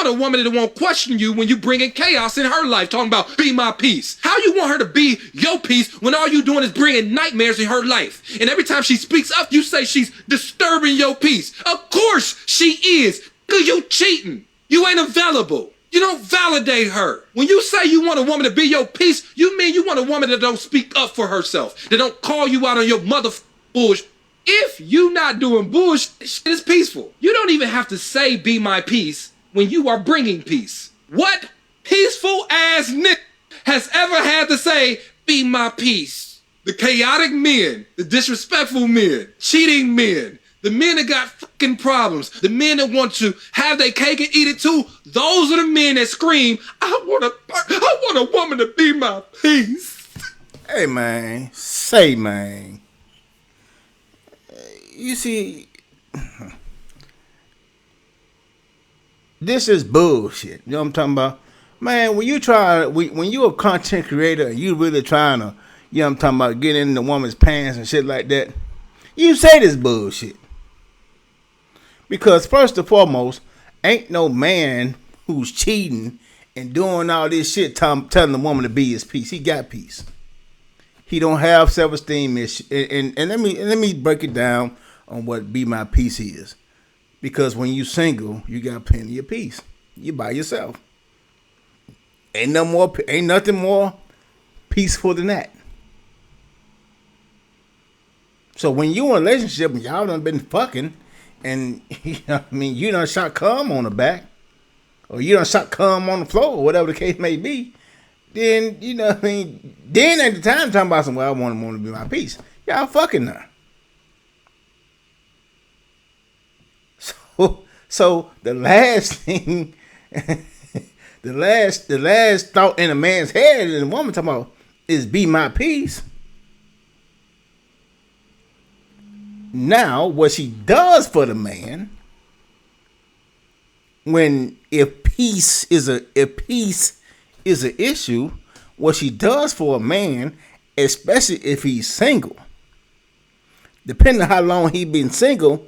want a woman that won't question you when you bringing chaos in her life, talking about be my peace. How you want her to be your peace when all you doing is bringing nightmares in her life? And every time she speaks up, you say she's disturbing your peace. Of course she is. Cause you cheating. You ain't available. You don't validate her. When you say you want a woman to be your peace, you mean you want a woman that don't speak up for herself, that don't call you out on your bullshit. If you not doing bullshit, shit is peaceful. You don't even have to say be my peace when you are bringing peace. What peaceful ass nigga has ever had to say be my peace? The chaotic men, the disrespectful men, cheating men, the men that got fucking problems, the men that want to have their cake and eat it too, those are the men that scream, I want a woman to be my peace. Hey, man. Say, man. You see, this is bullshit. You know what I'm talking about? Man, when you a content creator and you really trying to, you know what I'm talking about, get in the woman's pants and shit like that, you say this bullshit. Because first and foremost, ain't no man who's cheating and doing all this shit telling the woman to be his peace. He got peace. He don't have self-esteem issue. And let me break it down on what be my peace is. Because when you single, you got plenty of peace. You by yourself. Ain't nothing more peaceful than that. So when you in a relationship and y'all done been fucking, and you know what I mean, you done shot cum on the back, or you done shot cum on the floor, or whatever the case may be, then you know what I mean. Then at the time talking about some, well, I want to be my peace. Y'all fucking now. So the last thing, the last thought in a man's head and a woman talking about is be my peace. Now, what she does for the man, if peace is an issue, what she does for a man, especially if he's single, depending on how long he been single,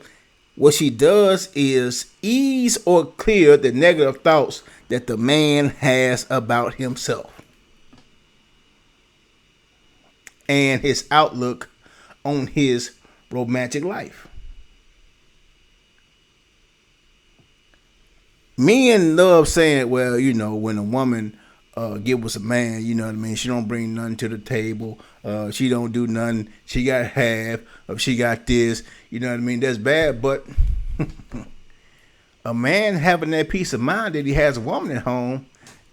what she does is ease or clear the negative thoughts that the man has about himself and his outlook on his romantic life. Men love saying, well, you know, when a woman get with a man, you know what I mean, she don't bring nothing to the table, she don't do nothing, she got half, or she got this, you know what I mean, that's bad. But a man having that peace of mind that he has a woman at home,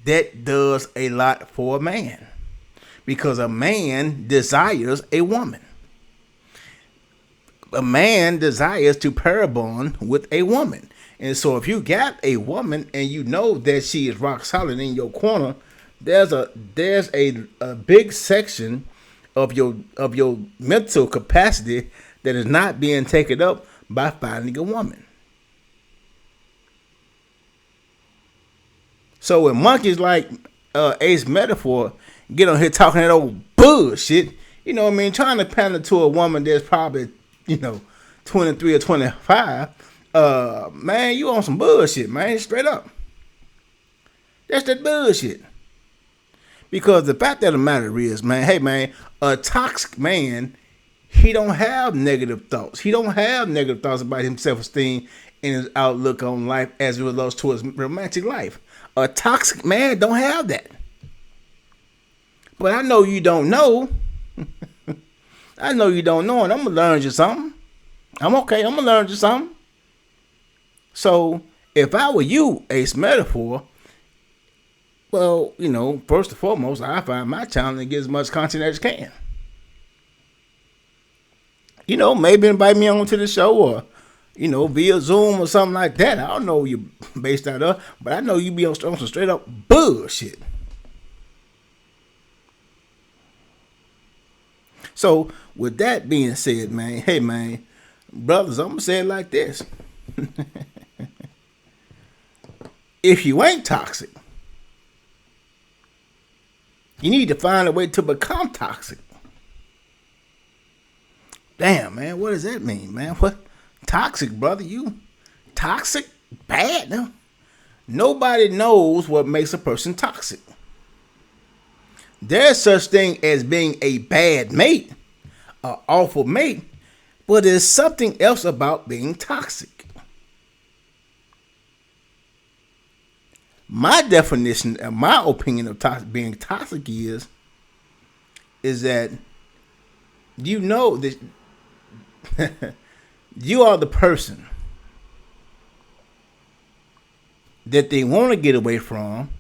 that does a lot for a man, because a man desires a woman. A man desires to pair bond with a woman. And so if you got a woman and you know that she is rock solid in your corner, there's a big section of your mental capacity that is not being taken up by finding a woman. So when monkeys like Acemataphor get on here talking that old bullshit, you know what I mean, trying to pander to a woman that's probably, you know, 23 or 25, man, you on some bullshit, man, straight up. That's that bullshit. Because the fact of the matter is, man, hey, man, a toxic man, he don't have negative thoughts. He don't have negative thoughts about his self-esteem and his outlook on life as it relates to his romantic life. A toxic man don't have that. But I know you don't know. I know you don't know, and I'm going to learn you something. I'm going to learn you something. So, if I were you, Acemataphor, well, you know, first and foremost, I find my challenge to get as much content as you can. You know, maybe invite me on to the show or, you know, via Zoom or something like that. I don't know where you're based out of, but I know you be on some straight up bullshit. So, with that being said, man, hey, man, brothers, I'm going to say it like this. If you ain't toxic, you need to find a way to become toxic. Damn, man, what does that mean, man? What? Toxic, brother? You toxic? Bad? Nobody knows what makes a person toxic. There's such thing as being a bad mate, an awful mate, but there's something else about being toxic. My definition and my opinion of being toxic is that you know that you are the person that they want to get away from,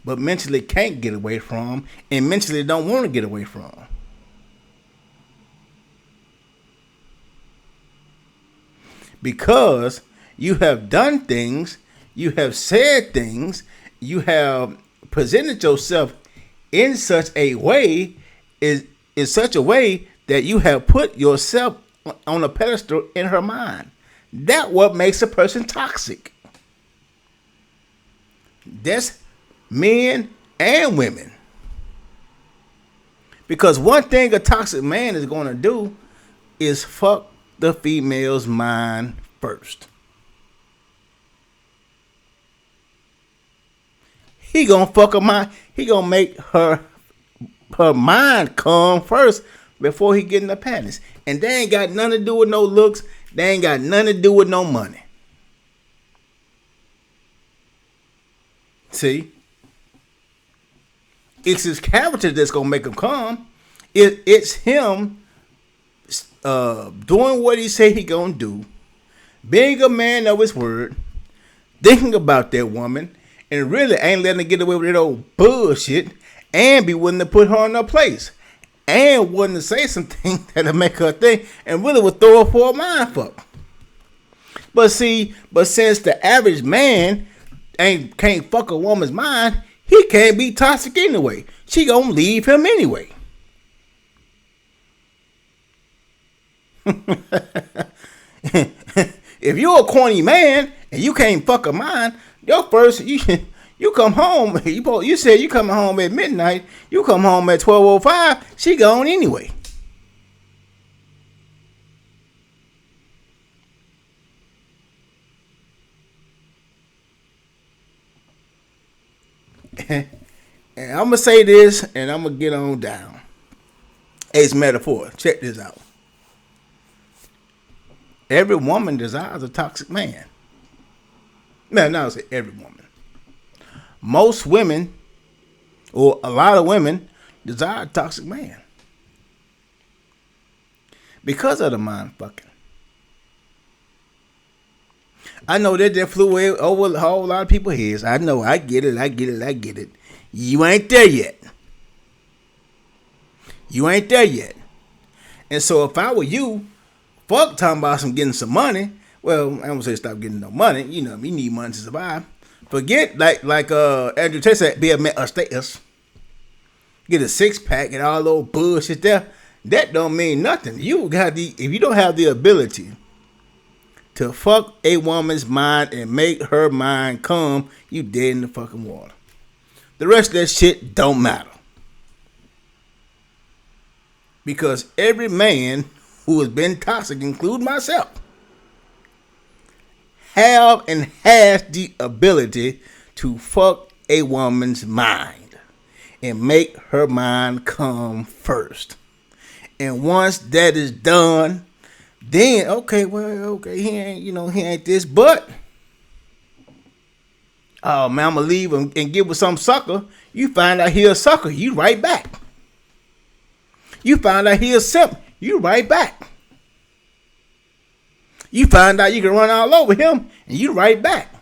but mentally can't get away from, and mentally don't want to get away from. Because you have done things, you have said things, you have presented yourself in such a way, in such a way that you have put yourself on a pedestal in her mind. That's what makes a person toxic. That's men and women. Because one thing a toxic man is going to do is fuck the female's mind first. He gonna fuck her mind. He gonna make her mind come first before he get in the panties. And they ain't got nothing to do with no looks. They ain't got nothing to do with no money. See? It's his character that's gonna make him come. It's him doing what he say he gonna do, being a man of his word, thinking about that woman, and really ain't letting her get away with that old bullshit, and be willing to put her in her place, and willing to say some things that'll make her think, and really would throw her for a mind fuck. But since the average man can't fuck a woman's mind, he can't be toxic anyway. She gonna leave him anyway. If you're a corny man and you can't fuck a mind, your first you come home. You said you coming home at midnight. You come home at 12:05. She gone anyway. And I'm gonna say this, and I'm gonna get on down. Acemataphor. Check this out. Every woman desires a toxic man. No, I say every woman. Most women, or a lot of women, desire a toxic man because of the mind fucking. I know that flew way over a whole lot of people's heads. I know. I get it. You ain't there yet. And so if I were you, fuck talking about getting some money. Well, I don't say stop getting no money. You know, you need money to survive. Forget like Andrew Tate said, be a status. Get a 6-pack and all those bullshit there. That don't mean nothing. If you don't have the ability to fuck a woman's mind and make her mind come, you dead in the fucking water. The rest of that shit don't matter. Because every man who has been toxic, including myself, have and has the ability to fuck a woman's mind and make her mind come first. And once that is done, then he ain't this, but oh man, I'm gonna leave and get with some sucker. You find out he a sucker, you right back. You find out he a simp, you right back. You find out you can run all over him, and you right back.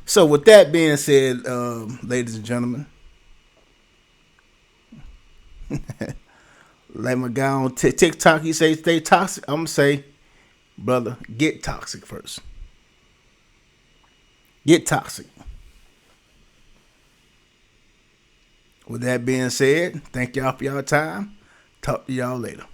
So with that being said, ladies and gentlemen, like my guy on TikTok, he say stay toxic. I'm going to say, brother, get toxic first. Get toxic. With that being said, thank y'all for y'all time. Talk to y'all later.